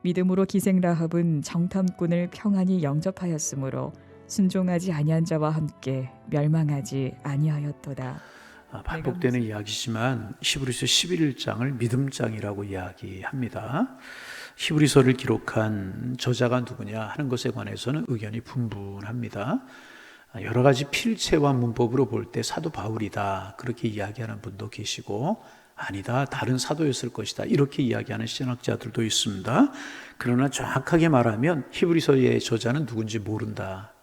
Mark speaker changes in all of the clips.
Speaker 1: 믿음으로 기생 라합은 정탐꾼을 평안히 영접하였으므로 순종하지 아니한 자와 함께 멸망하지 아니하였도다.
Speaker 2: 반복되는 이야기지만 히브리서 11장을 믿음장이라고 이야기합니다. 히브리서를 기록한 저자가 누구냐 하는 것에 관해서는 의견이 분분합니다. 여러 가지 필체와 문법으로 볼 때 사도 바울이다 그렇게 이야기하는 분도 계시고, 아니다 다른 사도였을 것이다 이렇게 이야기하는 신학자들도 있습니다. 그러나 정확하게 말하면 히브리서의 저자는 누군지 모른다,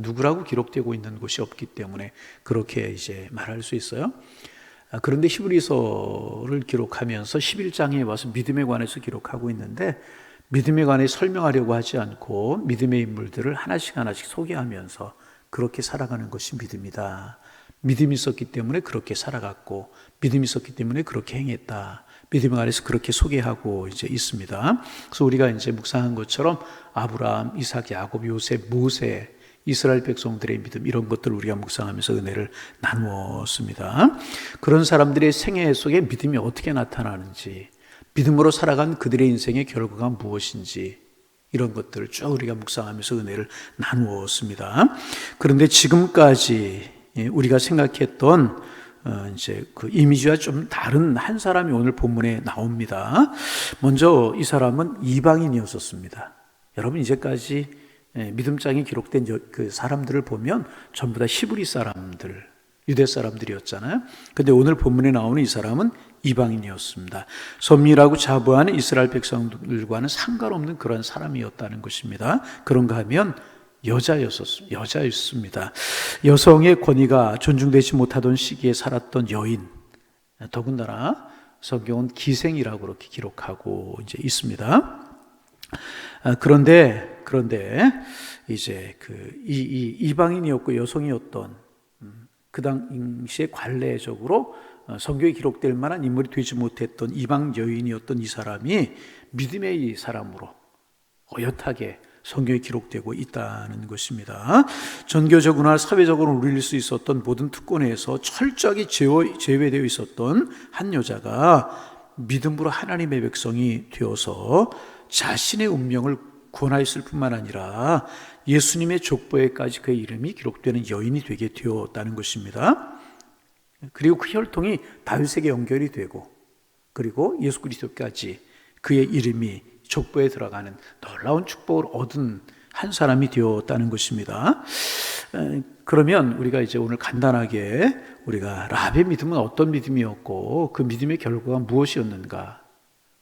Speaker 2: 누구라고 기록되고 있는 곳이 없기 때문에 그렇게 이제 말할 수 있어요. 그런데 히브리서를 기록하면서 11장에 와서 믿음에 관해서 기록하고 있는데, 믿음에 관해 설명하려고 하지 않고 믿음의 인물들을 하나씩 소개하면서 그렇게 살아가는 것이 믿음이다. 믿음이 있었기 때문에 그렇게 살아갔고, 믿음이 있었기 때문에 그렇게 행했다. 믿음에 관해서 그렇게 소개하고 이제 있습니다. 그래서 우리가 이제 묵상한 것처럼 아브라함, 이삭, 야곱, 요셉, 모세, 이스라엘 백성들의 믿음, 이런 것들을 우리가 묵상하면서 은혜를 나누었습니다. 그런 사람들의 생애 속에 믿음이 어떻게 나타나는지, 믿음으로 살아간 그들의 인생의 결과가 무엇인지, 이런 것들을 쭉 우리가 묵상하면서 은혜를 나누었습니다. 그런데 지금까지 우리가 생각했던 이제 그 이미지와 좀 다른 한 사람이 오늘 본문에 나옵니다. 먼저 이 사람은 이방인이었었습니다. 여러분, 이제까지 믿음장이 기록된 그 사람들을 보면 전부 다 히브리 사람들, 유대 사람들이었잖아요. 근데 오늘 본문에 나오는 이 사람은 이방인이었습니다. 섬밀하고 자부하는 이스라엘 백성들과는 상관없는 그런 사람이었다는 것입니다. 그런가 하면 여자였습니다. 여성의 권위가 존중되지 못하던 시기에 살았던 여인, 더군다나 성경은 기생이라고 그렇게 기록하고 이제 있습니다. 그런데 이제 이 이방인이었고 여성이었던 그 당시에 관례적으로 성경에 기록될 만한 인물이 되지 못했던 이방 여인이었던 이 사람이 믿음의 이 사람으로 어엿하게 성경에 기록되고 있다는 것입니다. 전교적으로나 사회적으로 누릴 수 있었던 모든 특권에서 철저하게 제외되어 있었던 한 여자가 믿음으로 하나님의 백성이 되어서 자신의 운명을 구원하였을 뿐만 아니라 예수님의 족보에까지 그의 이름이 기록되는 여인이 되게 되었다는 것입니다. 그리고 그 혈통이 다윗에게 연결이 되고, 그리고 예수 그리스도까지 그의 이름이 족보에 들어가는 놀라운 축복을 얻은 한 사람이 되었다는 것입니다. 그러면 우리가 이제 오늘 간단하게 우리가 라합의 믿음은 어떤 믿음이었고 그 믿음의 결과가 무엇이었는가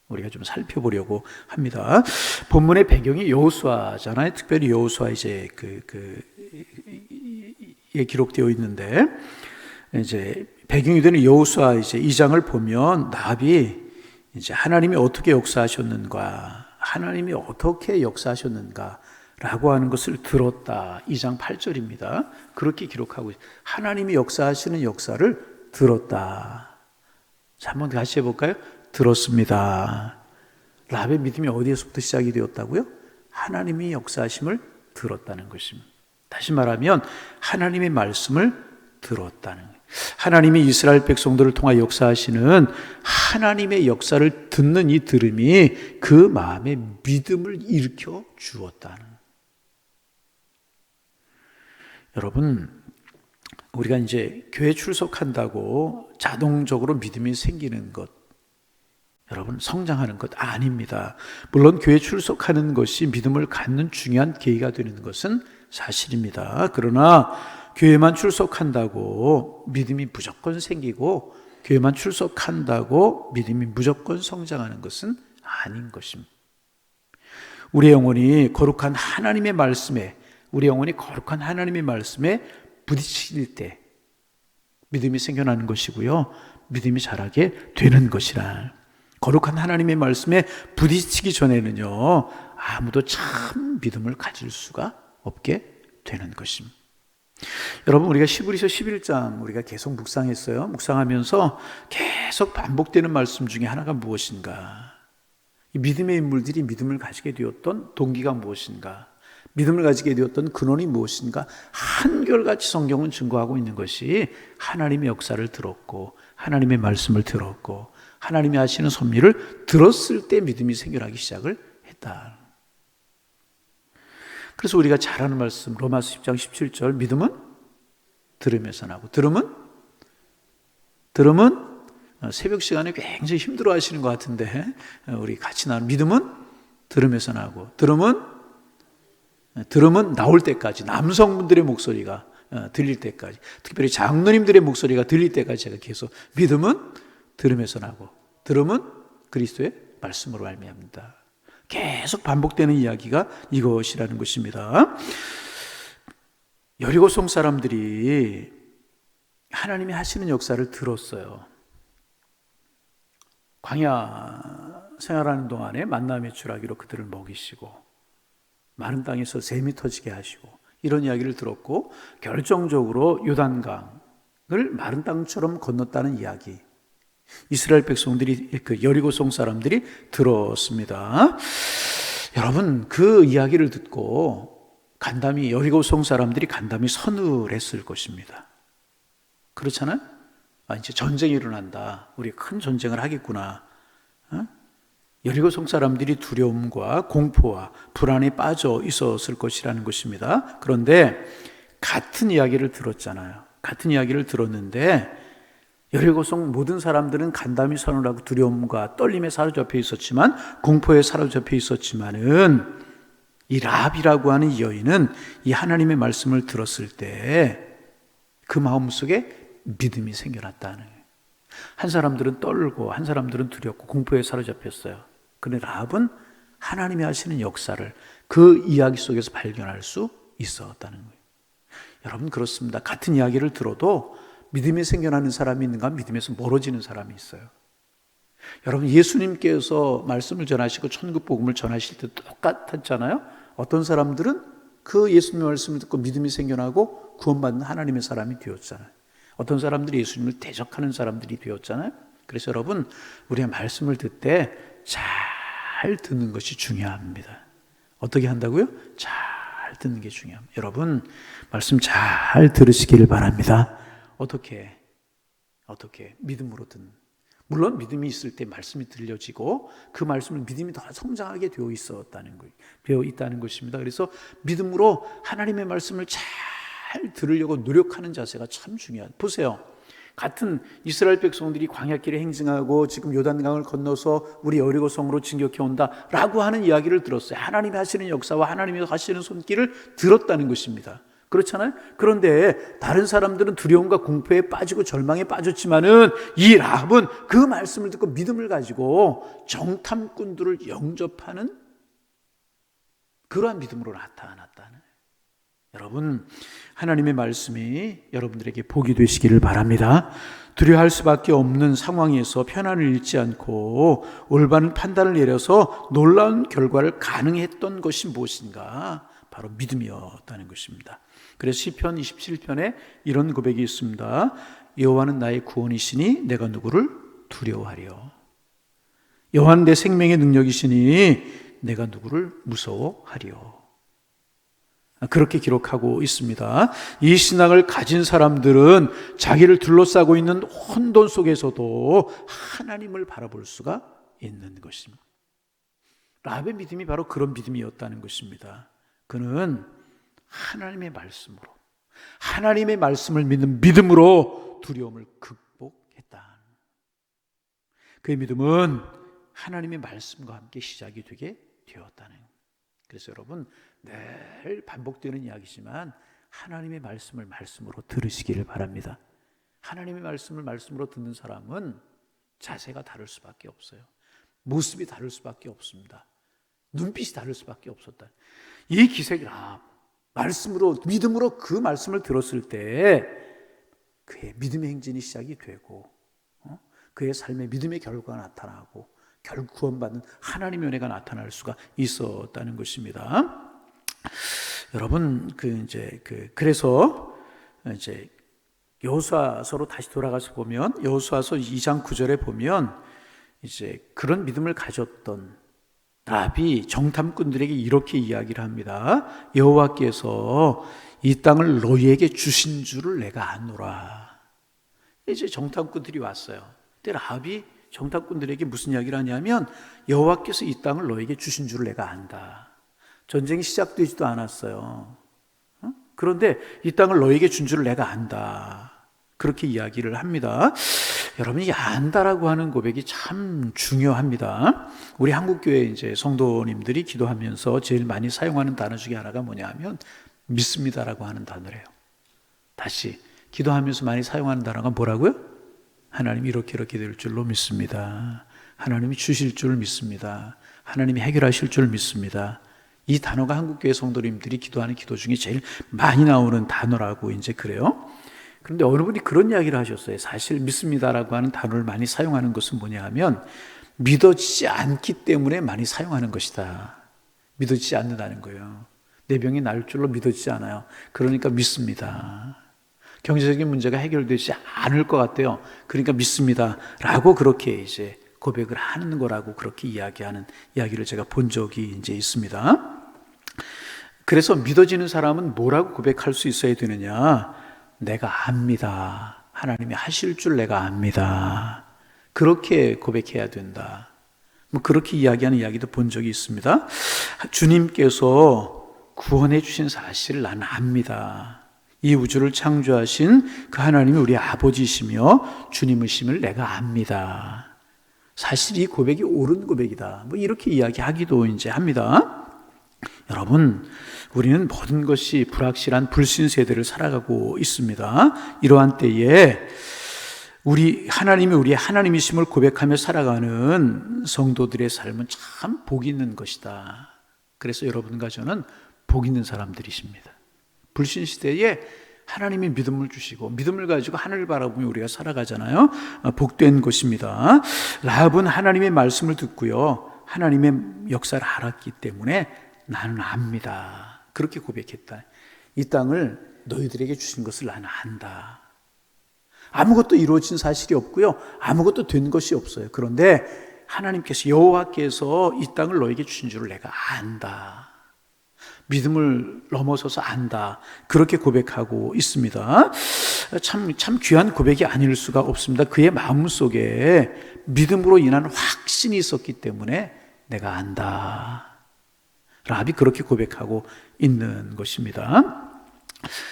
Speaker 2: 우리가 좀 살펴보려고 합니다. 본문의 배경이 여호수아잖아요. 특별히 여호수아 이제 에 기록되어 있는데, 이제 배경이 되는 여호수아 이제 2장을 보면 라합이 이제 하나님이 어떻게 역사하셨는가, 하나님이 어떻게 역사하셨는가라고 하는 것을 들었다. 2장 8절입니다. 그렇게 기록하고 있어요. 하나님이 역사하시는 역사를 들었다. 자, 한번 같이 해볼까요? 들었습니다. 라합의 믿음이 어디에서부터 시작이 되었다고요? 하나님이 역사하심을 들었다는 것입니다. 다시 말하면 하나님의 말씀을 들었다는 거예요. 하나님이 이스라엘 백성들을 통하여 역사하시는 하나님의 역사를 듣는 이 들음이 그 마음에 믿음을 일으켜 주었다는 거예요. 여러분, 우리가 이제 교회 출석한다고 자동적으로 믿음이 생기는 것, 여러분 성장하는 것 아닙니다. 물론 교회 출석하는 것이 믿음을 갖는 중요한 계기가 되는 것은 사실입니다. 그러나 교회만 출석한다고 믿음이 무조건 생기고, 교회만 출석한다고 믿음이 무조건 성장하는 것은 아닌 것입니다. 우리의 영혼이 거룩한 하나님의 말씀에 부딪힐 때 믿음이 생겨나는 것이고요, 믿음이 자라게 되는 것이라. 거룩한 하나님의 말씀에 부딪히기 전에는요, 아무도 참 믿음을 가질 수가 없게 되는 것입니다. 여러분, 우리가 히브리서 11장 우리가 계속 묵상했어요. 묵상하면서 계속 반복되는 말씀 중에 하나가 무엇인가? 이 믿음의 인물들이 믿음을 가지게 되었던 동기가 무엇인가? 믿음을 가지게 되었던 근원이 무엇인가? 한결같이 성경은 증거하고 있는 것이 하나님의 역사를 들었고, 하나님의 말씀을 들었고, 하나님이 하시는 섭리를 들었을 때 믿음이 생겨나기 시작을 했다. 했다. 그래서 우리가 잘 아는 말씀 로마서 10장 17절 믿음은 들음에서 나고 들음은 새벽 시간에 굉장히 힘들어 하시는 것 같은데 우리 같이 나눈 믿음은 들음에서 나고 들음은 나올 때까지 남성분들의 목소리가 들릴 때까지 특별히 장로님들의 목소리가 들릴 때까지 제가 계속 믿음은 들음에서 나고 들음은 그리스도의 말씀으로 말미암는다. 계속 반복되는 이야기가 이것이라는 것입니다. 여리고성 사람들이 하나님이 하시는 역사를 들었어요. 광야 생활하는 동안에 만나의 추라기로 그들을 먹이시고 마른 땅에서 샘이 터지게 하시고 이런 이야기를 들었고 결정적으로 요단강을 마른 땅처럼 건넜다는 이야기 이스라엘 백성들이 그 여리고성 사람들이 들었습니다. 여러분 그 이야기를 듣고 간담이 여리고성 사람들이 간담이 서늘했을 것입니다. 그렇잖아요? 이제 전쟁이 일어난다. 우리 큰 전쟁을 하겠구나. 여리고성 사람들이 두려움과 공포와 불안에 빠져 있었을 것이라는 것입니다. 그런데 같은 이야기를 들었잖아요. 같은 이야기를 들었는데 여리고성 모든 사람들은 간담이 서늘하고 두려움과 떨림에 사로잡혀 있었지만 공포에 사로잡혀 있었지만은 이 라합이라고 하는 이 여인은 이 하나님의 말씀을 들었을 때 그 마음속에 믿음이 생겨났다는 거예요. 한 사람들은 떨고 한 사람들은 두렵고 공포에 사로잡혔어요. 그런데 라합은 하나님이 하시는 역사를 그 이야기 속에서 발견할 수 있었다는 거예요. 여러분 그렇습니다. 같은 이야기를 들어도 믿음이 생겨나는 사람이 있는가 믿음에서 멀어지는 사람이 있어요. 여러분 예수님께서 말씀을 전하시고 천국 복음을 전하실 때 똑같았잖아요. 어떤 사람들은 그 예수님의 말씀을 듣고 믿음이 생겨나고 구원받는 하나님의 사람이 되었잖아요. 어떤 사람들이 예수님을 대적하는 사람들이 되었잖아요. 그래서 여러분 우리가 말씀을 듣을 때 잘 듣는 것이 중요합니다. 어떻게 한다고요? 잘 듣는 게 중요합니다. 여러분 말씀 잘 들으시기를 바랍니다. 어떻게 믿음으로 듣는 물론 믿음이 있을 때 말씀이 들려지고 그 말씀을 믿음이 더 성장하게 되어 있다는 것입니다. 그래서 믿음으로 하나님의 말씀을 잘 들으려고 노력하는 자세가 참 중요해요. 보세요. 같은 이스라엘 백성들이 광야길에 행진하고 지금 요단강을 건너서 우리 여리고성으로 진격해 온다라고 하는 이야기를 들었어요. 하나님이 하시는 역사와 하나님이 하시는 손길을 들었다는 것입니다. 그렇잖아요? 그런데 다른 사람들은 두려움과 공포에 빠지고 절망에 빠졌지만은 이 라합은 그 말씀을 듣고 믿음을 가지고 정탐꾼들을 영접하는 그러한 믿음으로 나타났다는. 여러분 하나님의 말씀이 여러분들에게 복이 되시기를 바랍니다. 두려워할 수밖에 없는 상황에서 편안을 잃지 않고 올바른 판단을 내려서 놀라운 결과를 가능했던 것이 무엇인가? 바로 믿음이었다는 것입니다. 그래서 시편 27편에 이런 고백이 있습니다. 여호와는 나의 구원이시니 내가 누구를 두려워하리요. 여호와는 내 생명의 능력이시니 내가 누구를 무서워하리요. 그렇게 기록하고 있습니다. 이 신앙을 가진 사람들은 자기를 둘러싸고 있는 혼돈 속에서도 하나님을 바라볼 수가 있는 것입니다. 라합의 믿음이 바로 그런 믿음이었다는 것입니다. 그는 하나님의 말씀으로, 하나님의 말씀을 믿는 믿음으로 두려움을 극복했다. 그의 믿음은 하나님의 말씀과 함께 시작이 되게 되었다는. 그래서 여러분 늘 반복되는 이야기지만 하나님의 말씀을 말씀으로 들으시기를 바랍니다. 하나님의 말씀을 말씀으로 듣는 사람은 자세가 다를 수밖에 없어요. 모습이 다를 수밖에 없습니다. 눈빛이 다를 수밖에 없었다. 이 기색이라 말씀으로 믿음으로 그 말씀을 들었을 때 그의 믿음의 행진이 시작이 되고 그의 삶에 믿음의 결과가 나타나고 결국 구원받는 하나님의 은혜가 나타날 수가 있었다는 것입니다. 여러분 그래서 이제 여호수아서로 다시 돌아가서 보면 여호수아서 2장 9절에 보면 이제 그런 믿음을 가졌던 라합이 정탐꾼들에게 이렇게 이야기를 합니다. 여호와께서 이 땅을 너희에게 주신 줄을 내가 아노라. 이제 정탐꾼들이 왔어요. 그때 라합이 정탐꾼들에게 무슨 이야기를 하냐면 여호와께서 이 땅을 너에게 주신 줄을 내가 안다. 전쟁이 시작되지도 않았어요. 그런데 이 땅을 너에게 준 줄을 내가 안다. 그렇게 이야기를 합니다. 여러분이 안다라고 하는 고백이 참 중요합니다. 우리 한국교회 이제 성도님들이 기도하면서 제일 많이 사용하는 단어 중에 하나가 뭐냐 하면 믿습니다라고 하는 단어래요. 다시 기도하면서 많이 사용하는 단어가 뭐라고요? 하나님이 이렇게 될 줄로 믿습니다. 하나님이 주실 줄 믿습니다. 하나님이 해결하실 줄 믿습니다. 이 단어가 한국교회 성도님들이 기도하는 기도 중에 제일 많이 나오는 단어라고 이제 그래요. 그런데 어느 분이 그런 이야기를 하셨어요. 사실 믿습니다라고 하는 단어를 많이 사용하는 것은 뭐냐 하면 믿어지지 않기 때문에 많이 사용하는 것이다. 믿어지지 않는다는 거예요. 내 병이 나을 줄로 믿어지지 않아요. 그러니까 믿습니다. 경제적인 문제가 해결되지 않을 것 같아요. 그러니까 믿습니다라고 그렇게 이제 고백을 하는 거라고 그렇게 이야기하는 이야기를 제가 본 적이 이제 있습니다. 그래서 믿어지는 사람은 뭐라고 고백할 수 있어야 되느냐? 내가 압니다. 하나님이 하실 줄 내가 압니다. 그렇게 고백해야 된다. 뭐 그렇게 이야기하는 이야기도 본 적이 있습니다. 주님께서 구원해 주신 사실을 나는 압니다. 이 우주를 창조하신 그 하나님이 우리 아버지시며 주님이심을 내가 압니다. 사실 이 고백이 옳은 고백이다. 뭐 이렇게 이야기하기도 이제 합니다. 여러분, 우리는 모든 것이 불확실한 불신 세대를 살아가고 있습니다. 이러한 때에 하나님이 우리의 하나님이심을 고백하며 살아가는 성도들의 삶은 참 복 있는 것이다. 그래서 여러분과 저는 복 있는 사람들이십니다. 불신 시대에 하나님이 믿음을 주시고 믿음을 가지고 하늘을 바라보며 우리가 살아가잖아요. 복된 것입니다. 라합은 하나님의 말씀을 듣고요, 하나님의 역사를 알았기 때문에 나는 압니다. 그렇게 고백했다. 이 땅을 너희들에게 주신 것을 나는 안다. 아무것도 이루어진 사실이 없고요, 아무것도 된 것이 없어요. 그런데 하나님께서, 여호와께서 이 땅을 너에게 주신 줄을 내가 안다. 믿음을 넘어서서 안다. 그렇게 고백하고 있습니다. 참 귀한 고백이 아닐 수가 없습니다. 그의 마음속에 믿음으로 인한 확신이 있었기 때문에 내가 안다. 라합이 그렇게 고백하고 있는 것입니다.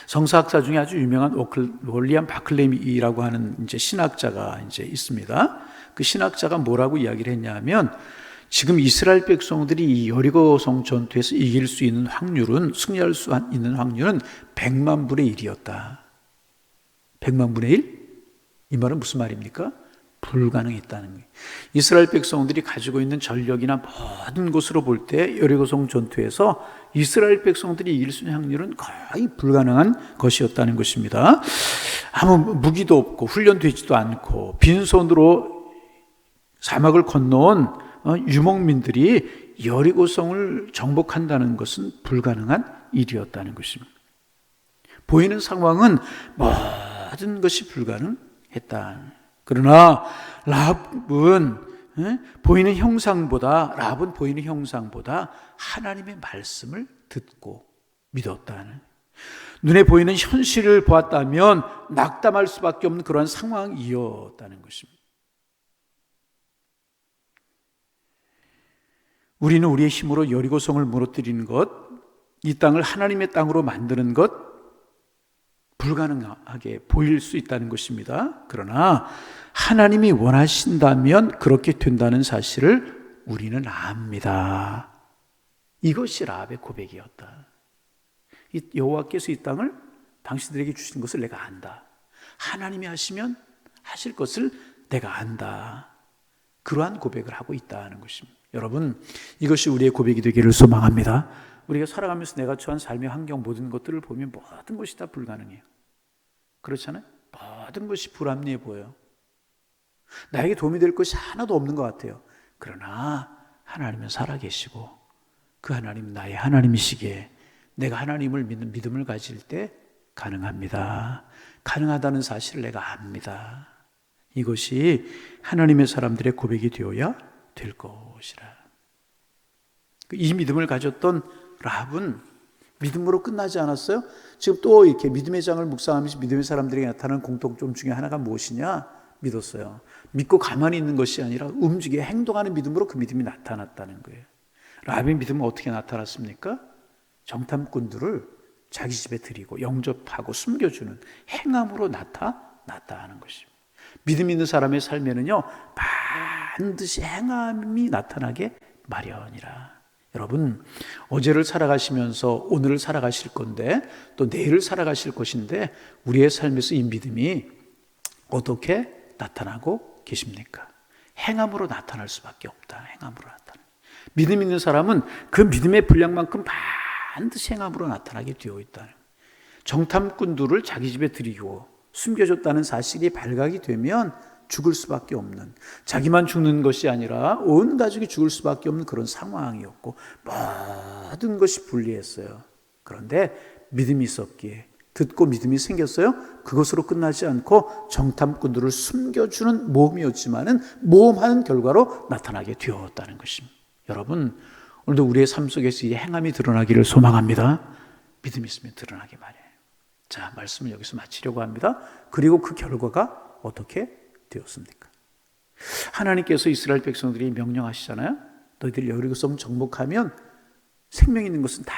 Speaker 2: 성사학자 중에 아주 유명한 윌리엄 바클레이라고 하는 이제 신학자가 이제 있습니다. 그 신학자가 뭐라고 이야기를 했냐면, 지금 이스라엘 백성들이 이 여리고성 전투에서 이길 수 있는 확률은, 승리할 수 있는 확률은 100만 분의 1이었다. 100만 분의 1? 이 말은 무슨 말입니까? 불가능했다는 거예요. 이스라엘 백성들이 가지고 있는 전력이나 모든 것으로 볼 때 여리고성 전투에서 이스라엘 백성들이 이길 수 있는 확률은 거의 불가능한 것이었다는 것입니다. 아무 무기도 없고 훈련되지도 않고 빈손으로 사막을 건너온 유목민들이 여리고성을 정복한다는 것은 불가능한 일이었다는 것입니다. 보이는 상황은 모든 것이 불가능했다. 그러나 라합은 보이는 형상보다 하나님의 말씀을 듣고 믿었다는, 눈에 보이는 현실을 보았다면 낙담할 수밖에 없는 그러한 상황이었다는 것입니다. 우리는 우리의 힘으로 여리고성을 무너뜨리는 것, 이 땅을 하나님의 땅으로 만드는 것, 불가능하게 보일 수 있다는 것입니다. 그러나 하나님이 원하신다면 그렇게 된다는 사실을 우리는 압니다. 이것이 라합의 고백이었다. 여호와께서 이 땅을 당신들에게 주신 것을 내가 안다. 하나님이 하시면 하실 것을 내가 안다. 그러한 고백을 하고 있다는 것입니다. 여러분, 이것이 우리의 고백이 되기를 소망합니다. 우리가 살아가면서 내가 처한 삶의 환경, 모든 것들을 보면 모든 것이 다 불가능해요. 그렇잖아요? 모든 것이 불합리해 보여요. 나에게 도움이 될 것이 하나도 없는 것 같아요. 그러나 하나님은 살아계시고 그 하나님은 나의 하나님이시기에 내가 하나님을 믿는 믿음을 가질 때 가능합니다. 가능하다는 사실을 내가 압니다. 이것이 하나님의 사람들의 고백이 되어야 될 것이라. 이 믿음을 가졌던 라합은 믿음으로 끝나지 않았어요. 지금 또 이렇게 믿음의 장을 묵상하면서 믿음의 사람들에게 나타나는 공통점 중에 하나가 무엇이냐? 믿었어요. 믿고 가만히 있는 것이 아니라 움직여 행동하는 믿음으로 그 믿음이 나타났다는 거예요. 라합의 믿음은 어떻게 나타났습니까? 정탐꾼들을 자기 집에 들이고 영접하고 숨겨주는 행함으로 나타나는 것입니다. 믿음 있는 사람의 삶에는요, 반드시 행함이 나타나게 마련이라. 여러분, 어제를 살아가시면서 오늘을 살아가실 건데 또 내일을 살아가실 것인데 우리의 삶에서 이 믿음이 어떻게 나타나고 계십니까? 행함으로 나타날 수밖에 없다. 행함으로 나타나. 믿음 있는 사람은 그 믿음의 분량만큼 반드시 행함으로 나타나게 되어 있다. 정탐꾼들을 자기 집에 들이고 숨겨줬다는 사실이 발각이 되면 죽을 수밖에 없는, 자기만 죽는 것이 아니라 온 가족이 죽을 수밖에 없는 그런 상황이었고 모든 것이 불리했어요. 그런데 믿음이 있었기에 듣고 믿음이 생겼어요. 그것으로 끝나지 않고 정탐꾼들을 숨겨주는 모험이었지만은 모험하는 결과로 나타나게 되었다는 것입니다. 여러분, 오늘도 우리의 삶 속에서 이 행함이 드러나기를 소망합니다. 믿음이 있으면 드러나기 마련이에요. 자, 말씀을 여기서 마치려고 합니다. 그리고 그 결과가 어떻게 되었습니까? 하나님께서 이스라엘 백성들이 명령하시잖아요. 너희들 여리고성 정복하면 생명 있는 것은 다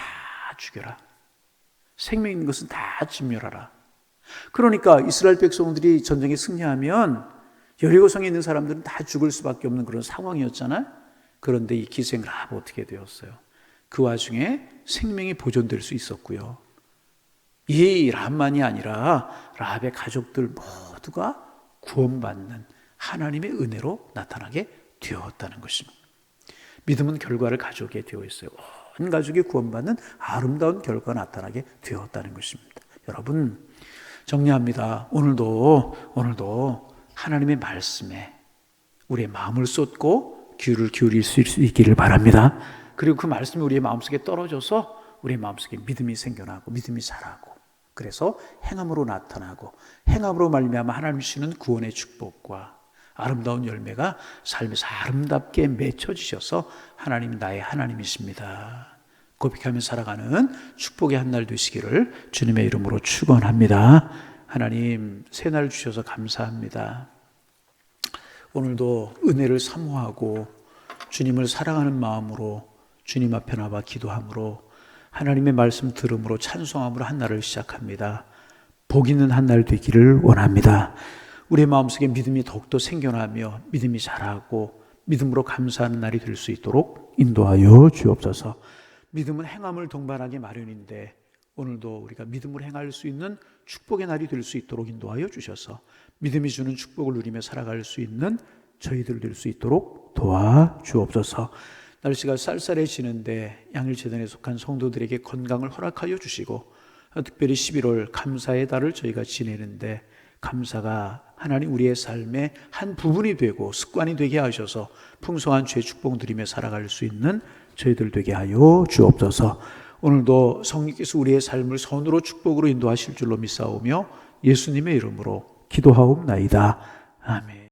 Speaker 2: 죽여라. 생명 있는 것은 다 진멸하라. 그러니까 이스라엘 백성들이 전쟁에 승리하면 여리고성에 있는 사람들은 다 죽을 수밖에 없는 그런 상황이었잖아요. 그런데 이 기생 라합 어떻게 되었어요? 그 와중에 생명이 보존될 수 있었고요. 이 라합만이 아니라 라합의 가족들 모두가 구원받는 하나님의 은혜로 나타나게 되었다는 것입니다. 믿음은 결과를 가져오게 되어 있어요. 온 가족이 구원받는 아름다운 결과가 나타나게 되었다는 것입니다. 여러분, 정리합니다. 오늘도 하나님의 말씀에 우리의 마음을 쏟고 귀를 기울일 수 있기를 바랍니다. 그리고 그 말씀이 우리의 마음속에 떨어져서 우리의 마음속에 믿음이 생겨나고 믿음이 자라고, 그래서 행함으로 나타나고 행함으로 말미암아 하나님 주시는 구원의 축복과 아름다운 열매가 삶에서 아름답게 맺혀지셔서 하나님 나의 하나님이십니다. 고백하며 살아가는 축복의 한 날 되시기를 주님의 이름으로 축원합니다. 하나님, 새날 주셔서 감사합니다. 오늘도 은혜를 사모하고 주님을 사랑하는 마음으로 주님 앞에 나와 기도함으로 하나님의 말씀 들음으로 찬송함으로 한 날을 시작합니다. 복 있는 한 날 되기를 원합니다. 우리의 마음속에 믿음이 더욱더 생겨나며 믿음이 자라고 믿음으로 감사하는 날이 될 수 있도록 인도하여 주옵소서. 믿음은 행함을 동반하기 마련인데 오늘도 우리가 믿음으로 행할 수 있는 축복의 날이 될 수 있도록 인도하여 주셔서 믿음이 주는 축복을 누리며 살아갈 수 있는 저희들 될 수 있도록 도와주옵소서. 날씨가 쌀쌀해지는데 양일재단에 속한 성도들에게 건강을 허락하여 주시고, 특별히 11월 감사의 달을 저희가 지내는데 감사가 하나님 우리의 삶의 한 부분이 되고 습관이 되게 하셔서 풍성한 주의 축복 누리며 살아갈 수 있는 저희들 되게 하여 주옵소서. 오늘도 성령께서 우리의 삶을 선으로 축복으로 인도하실 줄로 믿사오며 예수님의 이름으로 기도하옵나이다. 아멘.